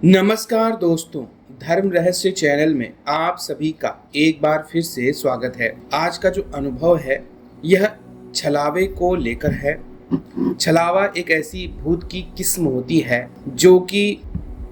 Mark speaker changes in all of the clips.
Speaker 1: नमस्कार दोस्तों, धर्म रहस्य चैनल में आप सभी का एक बार फिर से स्वागत है। आज का जो अनुभव है यह छलावे को लेकर है। छलावा एक ऐसी भूत की किस्म होती है जो कि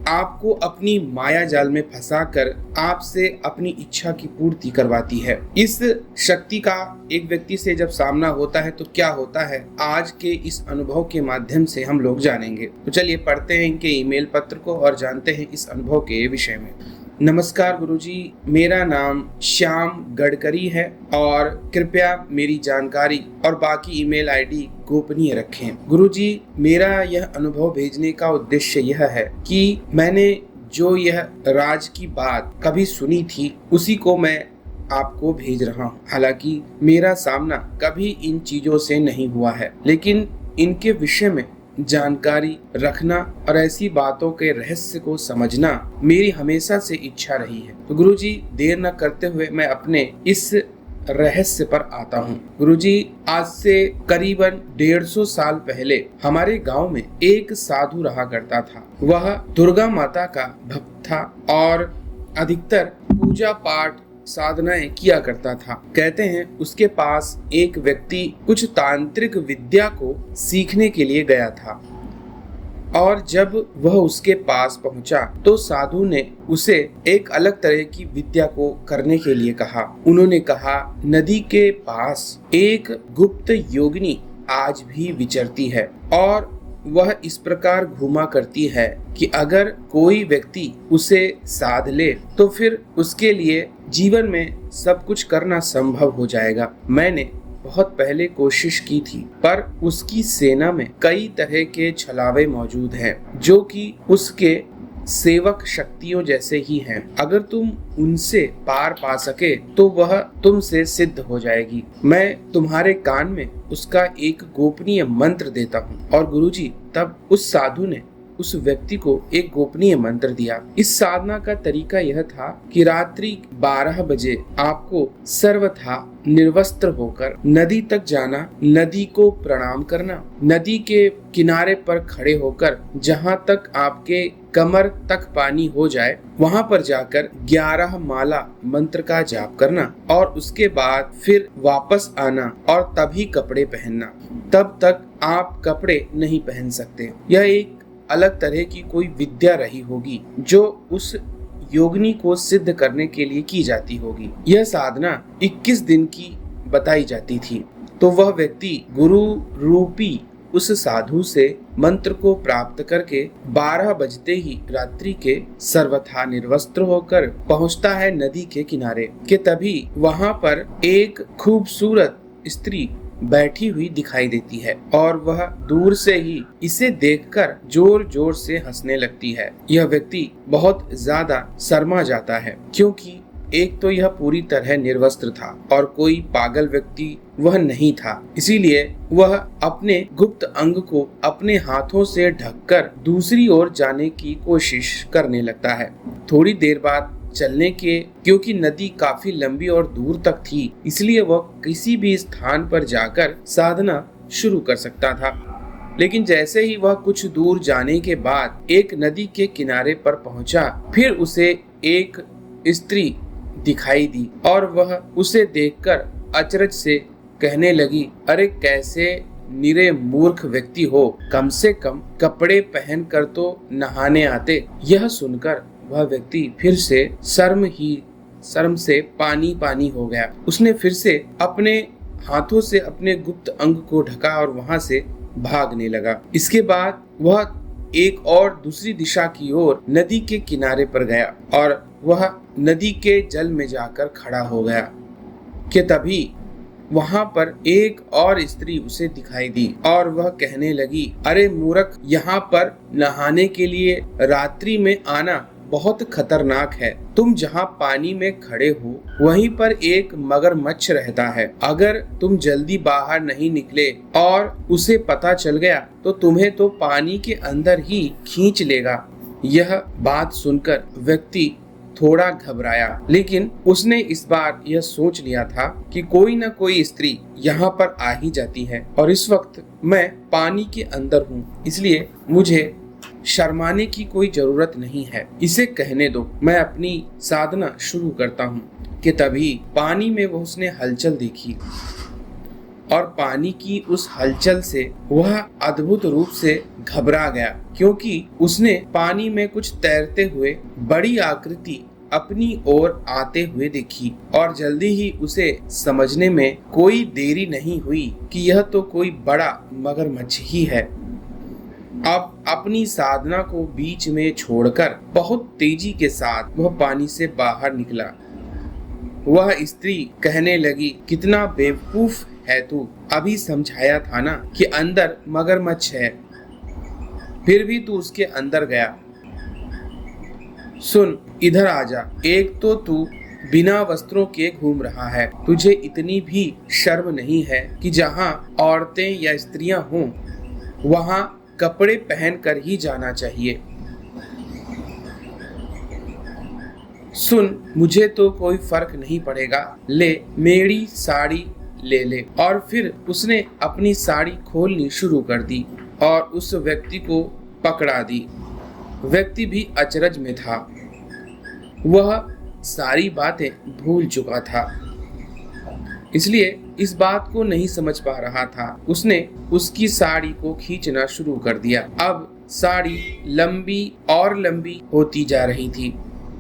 Speaker 1: आपको अपनी माया जाल में फंसाकर आपसे अपनी इच्छा की पूर्ति करवाती है। इस शक्ति का एक व्यक्ति से जब सामना होता है तो क्या होता है, आज के इस अनुभव के माध्यम से हम लोग जानेंगे। तो चलिए पढ़ते हैं इनके ईमेल पत्र को और जानते हैं इस अनुभव के विषय में। नमस्कार गुरुजी, मेरा नाम श्याम गडकरी है और कृपया मेरी जानकारी और बाकी ईमेल आईडी गोपनीय रखें। गुरुजी, मेरा यह अनुभव भेजने का उद्देश्य यह है कि मैंने जो यह राज की बात कभी सुनी थी उसी को मैं आपको भेज रहा हूँ। हालांकि मेरा सामना कभी इन चीजों से नहीं हुआ है, लेकिन इनके विषय में जानकारी रखना और ऐसी बातों के रहस्य को समझना मेरी हमेशा से इच्छा रही है। तो गुरुजी, देर न करते हुए मैं अपने इस रहस्य पर आता हूँ। गुरुजी, आज से करीबन 150 साल पहले हमारे गांव में एक साधु रहा करता था। वह दुर्गा माता का भक्त था और अधिकतर पूजा पाठ साधनाएं किया करता था। कहते हैं उसके पास एक व्यक्ति कुछ तांत्रिक विद्या को सीखने के लिए गया था और जब वह उसके पास पहुंचा तो साधु ने उसे एक अलग तरह की विद्या को करने के लिए कहा। उन्होंने कहा, नदी के पास एक गुप्त योगिनी आज भी विचरती है और वह इस प्रकार घूमा करती है कि अगर कोई व्यक्ति उसे साध ले तो फिर उसके लिए जीवन में सब कुछ करना संभव हो जाएगा। मैंने बहुत पहले कोशिश की थी, पर उसकी सेना में कई तरह के छलावे मौजूद हैं जो कि उसके सेवक शक्तियों जैसे ही हैं। अगर तुम उनसे पार पा सके तो वह तुमसे सिद्ध हो जाएगी। मैं तुम्हारे कान में उसका एक गोपनीय मंत्र देता हूँ। और गुरुजी, तब उस साधु ने उस व्यक्ति को एक गोपनीय मंत्र दिया। इस साधना का तरीका यह था कि रात्रि 12 बजे आपको सर्वथा निर्वस्त्र होकर नदी तक जाना, नदी को प्रणाम करना, नदी के किनारे पर खड़े होकर जहां तक आपके कमर तक पानी हो जाए वहां पर जाकर 11 माला मंत्र का जाप करना और उसके बाद फिर वापस आना और तभी कपड़े पहनना। तब तक आप कपड़े नहीं पहन सकते। यह एक अलग तरह की कोई विद्या रही होगी जो उस योगिनी को सिद्ध करने के लिए की जाती होगी। यह साधना 21 दिन की बताई जाती थी। तो वह व्यक्ति गुरु रूपी उस साधु से मंत्र को प्राप्त करके 12 बजते ही रात्रि के सर्वथा निर्वस्त्र होकर पहुंचता है नदी के किनारे के तभी वहां पर एक खूबसूरत स्त्री बैठी हुई दिखाई देती है और वह दूर से ही इसे देखकर जोर जोर से हंसने लगती है। यह व्यक्ति बहुत ज्यादा शर्मा जाता है क्योंकि एक तो यह पूरी तरह निर्वस्त्र था और कोई पागल व्यक्ति वह नहीं था। इसीलिए वह अपने गुप्त अंग को अपने हाथों से ढककर दूसरी ओर जाने की कोशिश करने लगता है। थोड़ी देर बाद चलने के, क्योंकि नदी काफी लंबी और दूर तक थी, इसलिए वह किसी भी स्थान पर जाकर साधना शुरू कर सकता था। लेकिन जैसे ही वह कुछ दूर जाने के बाद एक नदी के किनारे पर पहुंचा, फिर उसे एक स्त्री दिखाई दी और वह उसे देखकर अचरज से कहने लगी, अरे कैसे निरे मूर्ख व्यक्ति हो, कम से कम कपड़े पहन कर तो नहाने आते। यह सुनकर वह व्यक्ति फिर से शर्म से पानी पानी हो गया। उसने फिर से अपने हाथों से अपने गुप्त अंग को ढका और वहां से भागने लगा। इसके बाद वह एक और दूसरी दिशा की ओर नदी के किनारे पर गया और वह नदी के जल में जाकर खड़ा हो गया कि तभी वहां पर एक और स्त्री उसे दिखाई दी और वह कहने लगी, अरे मूर्ख, यहाँ पर नहाने के लिए रात्रि में आना बहुत खतरनाक है। तुम जहाँ पानी में खड़े हो वहीं पर एक मगरमच्छ रहता है। अगर तुम जल्दी बाहर नहीं निकले और उसे पता चल गया तो तुम्हें तो पानी के अंदर ही खींच लेगा। यह बात सुनकर व्यक्ति थोड़ा घबराया, लेकिन उसने इस बार यह सोच लिया था कि कोई न कोई स्त्री यहाँ पर आ ही जाती है और इस वक्त मैं पानी के अंदर हूँ, इसलिए मुझे शर्माने की कोई जरूरत नहीं है, इसे कहने दो, मैं अपनी साधना शुरू करता हूँ। कि तभी पानी में वह उसने हलचल देखी और पानी की उस हलचल से वह अद्भुत रूप से घबरा गया, क्योंकि उसने पानी में कुछ तैरते हुए बड़ी आकृति अपनी ओर आते हुए देखी और जल्दी ही उसे समझने में कोई देरी नहीं हुई कि यह तो कोई बड़ा मगरमच्छ ही है। अब अपनी साधना को बीच में छोड़कर बहुत तेजी के साथ वह पानी से बाहर निकला। वह स्त्री कहने लगी, कितना बेवकूफ है तू, अभी समझाया था ना कि अंदर मगरमच्छ है, फिर भी तू उसके अंदर गया। सुन, इधर आजा, एक तो तू बिना वस्त्रों के घूम रहा है, तुझे इतनी भी शर्म नहीं है कि जहाँ औरतें या स्त्रियां हों वहाँ कपड़े पहनकर ही जाना चाहिए। सुन, मुझे तो कोई फर्क नहीं पड़ेगा, ले मेरी साड़ी ले ले। और फिर उसने अपनी साड़ी खोलनी शुरू कर दी और उस व्यक्ति को पकड़ा दी। व्यक्ति भी अचरज में था, वह सारी बातें भूल चुका था, इसलिए इस बात को नहीं समझ पा रहा था। उसने उसकी साड़ी को खींचना शुरू कर दिया। अब साड़ी लंबी और लंबी होती जा रही थी।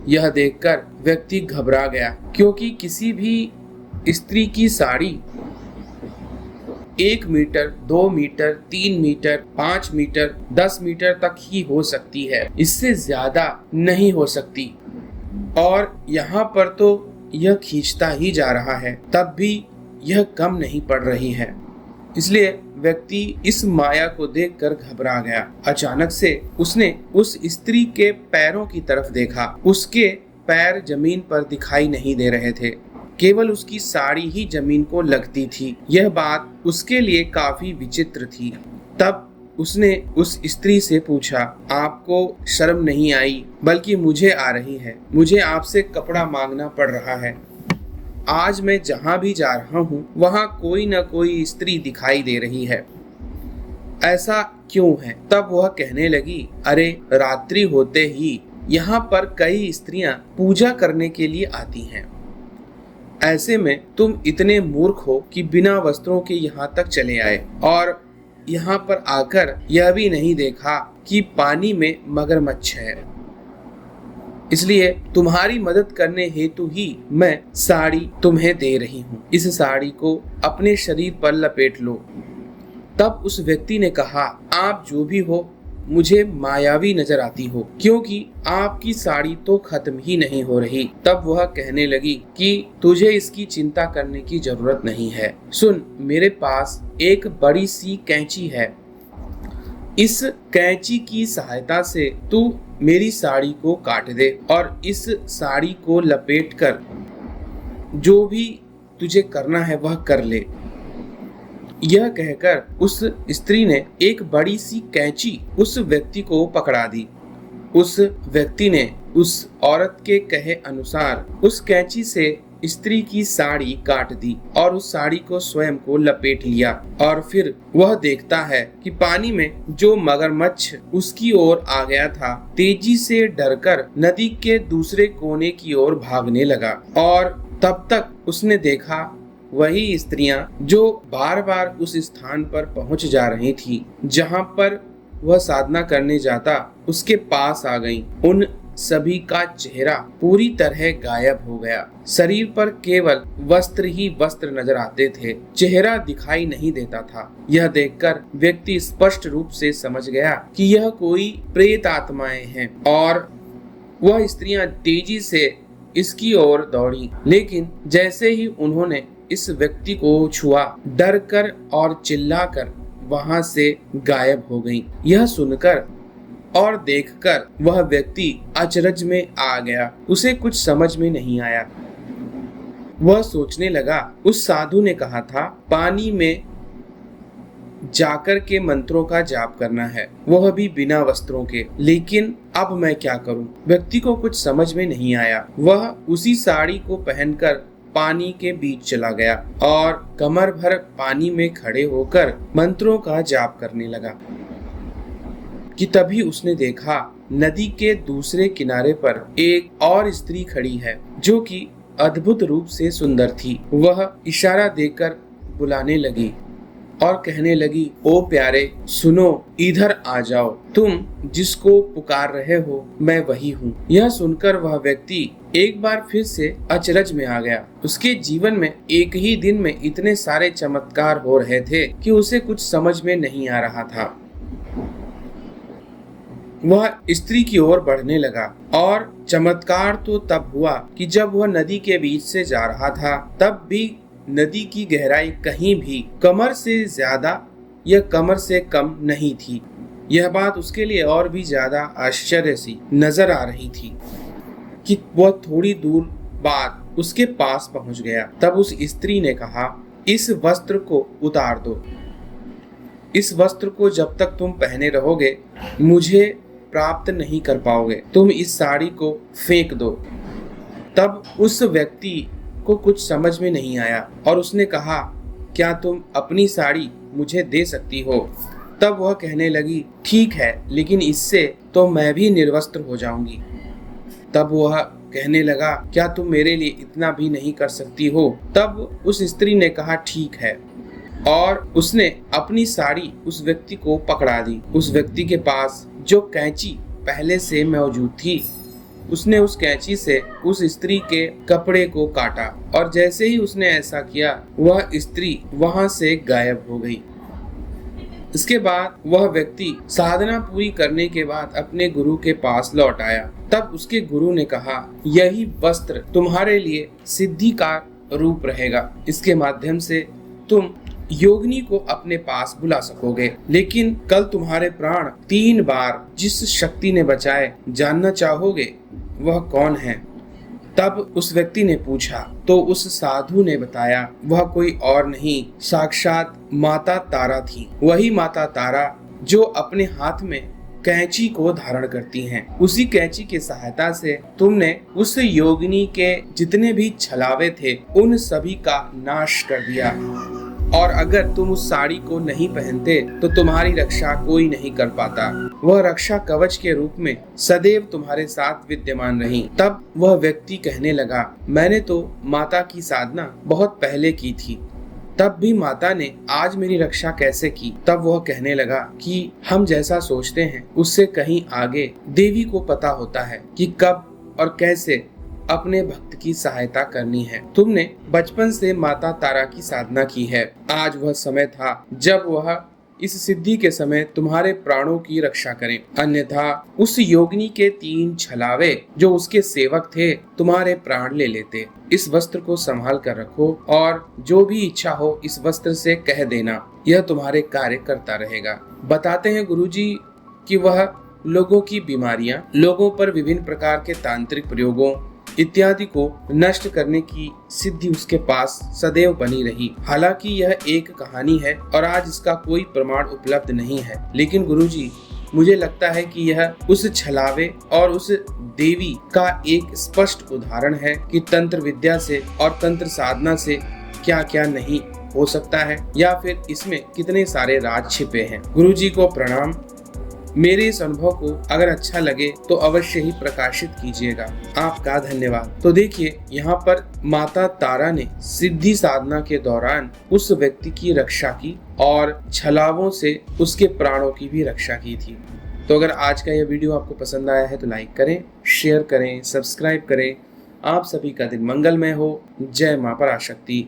Speaker 1: यह देखकर व्यक्ति घबरा गया, क्योंकि किसी भी स्त्री की sari 1 metre, 2 metre, 3 metre, 5 metre, 10 metre तक ही हो सकती है, इससे ज्यादा नहीं हो सकती। और यहाँ पर तो यह खींचता ही जा रहा है, तब भी यह कम नहीं पड़ रही है। इसलिए व्यक्ति इस माया को देखकर घबरा गया। अचानक से उसने उस स्त्री के पैरों की तरफ देखा। उसके पैर जमीन पर दिखाई नहीं दे रहे थे, केवल उसकी साड़ी ही जमीन को लगती थी। यह बात उसके लिए काफी विचित्र थी। तब उसने उस स्त्री से पूछा, आपको शर्म नहीं आई, बल्कि मुझे आ रही है। मुझे आपसे कपड़ा मांगना पड़ रहा है। आज मैं जहाँ भी जा रहा हूँ वहाँ कोई न कोई स्त्री दिखाई दे रही है, ऐसा क्यों है? तब वह कहने लगी, अरे रात्रि होते ही यहाँ पर कई स्त्रियां पूजा करने के लिए आती हैं। ऐसे में तुम इतने मूर्ख हो कि बिना वस्त्रों के यहाँ तक चले आए और यहाँ पर आकर यह भी नहीं देखा कि पानी में मगरमच्छ है। इसलिए तुम्हारी मदद करने हेतु ही मैं साड़ी तुम्हें दे रही हूँ। इस साड़ी को अपने शरीर पर लपेट लो। तब उस व्यक्ति ने कहा, आप जो भी हो, मुझे मायावी नजर आती हो, क्योंकि आपकी साड़ी तो खत्म ही नहीं हो रही। तब वह कहने लगी कि तुझे इसकी चिंता करने की जरूरत नहीं है। सुन, मेरे पास एक बड़ी सी कैंची है। इस कैंची की सहायता से तू मेरी साड़ी को काट दे और इस साड़ी को लपेटकर जो भी तुझे करना है वह कर ले। यह कहकर उस स्त्री ने एक बड़ी सी कैंची उस व्यक्ति को पकड़ा दी। उस व्यक्ति ने उस औरत के कहे अनुसार उस कैंची से स्त्री की साड़ी काट दी और उस साड़ी को स्वयं को लपेट लिया। और फिर वह देखता है कि पानी में जो मगरमच्छ उसकी ओर आ गया था, तेजी से डरकर नदी के दूसरे कोने की ओर भागने लगा। और तब तक उसने देखा वही स्त्रियां जो बार बार उस स्थान पर पहुंच जा रही थी जहां पर वह साधना करने जाता, उसके पास आ गईं। उन सभी का चेहरा पूरी तरह गायब हो गया। शरीर पर केवल वस्त्र ही वस्त्र नजर आते थे, चेहरा दिखाई नहीं देता था। यह देखकर व्यक्ति स्पष्ट रूप से समझ गया कि यह कोई प्रेत आत्माएं हैं और वह स्त्रियां तेजी से इसकी ओर दौड़ी। लेकिन जैसे ही उन्होंने इस व्यक्ति को छुआ, डर कर और चिल्लाकर वहां से गायब हो गईं। यह सुनकर और देखकर वह व्यक्ति अचरज में आ गया। उसे कुछ समझ में नहीं आया। वह सोचने लगा, उस साधु ने कहा था पानी में जाकर के मंत्रों का जाप करना है, वह भी बिना वस्त्रों के। लेकिन अब मैं क्या करूं? व्यक्ति को कुछ समझ में नहीं आया। वह उसी साड़ी को पहनकर पानी के बीच चला गया और कमर भर पानी में खड़े होकर मंत्रों का जाप करने लगा। कि तभी उसने देखा नदी के दूसरे किनारे पर एक और स्त्री खड़ी है जो कि अद्भुत रूप से सुंदर थी। वह इशारा देकर बुलाने लगी और कहने लगी, ओ प्यारे सुनो, इधर आ जाओ, तुम जिसको पुकार रहे हो मैं वही हूँ। यह सुनकर वह व्यक्ति एक बार फिर से अचरज में आ गया। उसके जीवन में एक ही दिन में इतने सारे चमत्कार हो रहे थे कि उसे कुछ समझ में नहीं आ रहा था। वह स्त्री की ओर बढ़ने लगा और चमत्कार तो तब हुआ कि जब वह नदी के बीच से जा रहा था, तब भी नदी की गहराई कहीं भी कमर से ज्यादा या कमर से कम नहीं थी। यह बात उसके लिए और भी ज्यादा आश्चर्य सी नजर आ रही थी कि वह थोड़ी दूर बाद उसके पास पहुंच गया। तब उस स्त्री ने कहा, इस वस्त्र को उतार दो। इस वस्त्र को जब तक तुम पहने रहोगे मुझे प्राप्त नहीं कर पाओगे। तुम इस साड़ी को फेंक दो। तब उस व्यक्ति को कुछ समझ में नहीं आया और उसने कहा, क्या तुम अपनी साड़ी मुझे दे सकती हो? तब वह कहने लगी, ठीक है, लेकिन इससे तो मैं भी निर्वस्त्र हो जाऊंगी। तब वह कहने लगा, क्या तुम मेरे लिए इतना भी नहीं कर सकती हो? तब उस स्त्री ने कहा, ठीक है, और उसने अपनी साड़ी उस व्यक्ति को पकड़ा दी। उस व्यक्ति के पास जो कैंची पहले से मौजूद थी, उसने उस कैंची से उस स्त्री के कपड़े को काटा और जैसे ही उसने ऐसा किया वह स्त्री वहां से गायब हो गई। इसके बाद वह व्यक्ति साधना पूरी करने के बाद अपने गुरु के पास लौट आया। तब उसके गुरु ने कहा, यही वस्त्र तुम्हारे लिए सिद्धि का रूप रहेगा। इसके माध्यम से तुम योगिनी को अपने पास बुला सकोगे। लेकिन कल तुम्हारे प्राण 3 बार जिस शक्ति ने बचाए, जानना चाहोगे वह कौन है? तब उस व्यक्ति ने पूछा तो उस साधु ने बताया, वह कोई और नहीं, साक्षात माता तारा थी। वही माता तारा जो अपने हाथ में कैंची को धारण करती हैं। उसी कैंची की सहायता से तुमने उस योगिनी के जितने भी छलावे थे उन सभी का नाश कर दिया। और अगर तुम उस साड़ी को नहीं पहनते तो तुम्हारी रक्षा कोई नहीं कर पाता। वह रक्षा कवच के रूप में सदैव तुम्हारे साथ विद्यमान रही। तब वह व्यक्ति कहने लगा, मैंने तो माता की साधना बहुत पहले की थी, तब भी माता ने आज मेरी रक्षा कैसे की? तब वह कहने लगा कि हम जैसा सोचते हैं उससे कहीं आगे देवी को पता होता है कि कब और कैसे अपने भक्त की सहायता करनी है। तुमने बचपन से माता तारा की साधना की है। आज वह समय था जब वह इस सिद्धि के समय तुम्हारे प्राणों की रक्षा करें, अन्यथा उस योगिनी के 3 छलावे जो उसके सेवक थे तुम्हारे प्राण ले लेते। इस वस्त्र को संभाल कर रखो और जो भी इच्छा हो इस वस्त्र से कह देना, यह तुम्हारे कार्य करता रहेगा। बताते हैं गुरुजी कि वह लोगों की बीमारियां, लोगों पर विभिन्न प्रकार के तांत्रिक प्रयोगों इत्यादि को नष्ट करने की सिद्धि उसके पास सदैव बनी रही। हालांकि यह एक कहानी है और आज इसका कोई प्रमाण उपलब्ध नहीं है, लेकिन गुरुजी मुझे लगता है कि यह उस छलावे और उस देवी का एक स्पष्ट उदाहरण है कि तंत्र विद्या से और तंत्र साधना से क्या क्या नहीं हो सकता है, या फिर इसमें कितने सारे राज छिपे हैं। गुरुजी को प्रणाम। मेरे इस अनुभव को अगर अच्छा लगे तो अवश्य ही प्रकाशित कीजिएगा। आपका धन्यवाद। तो देखिए, यहाँ पर माता तारा ने सिद्धि साधना के दौरान उस व्यक्ति की रक्षा की और छलावों से उसके प्राणों की भी रक्षा की थी। तो अगर आज का यह वीडियो आपको पसंद आया है तो लाइक करें, शेयर करें, सब्सक्राइब करें। आप सभी का दिन मंगलमय हो। जय मां पराशक्ति।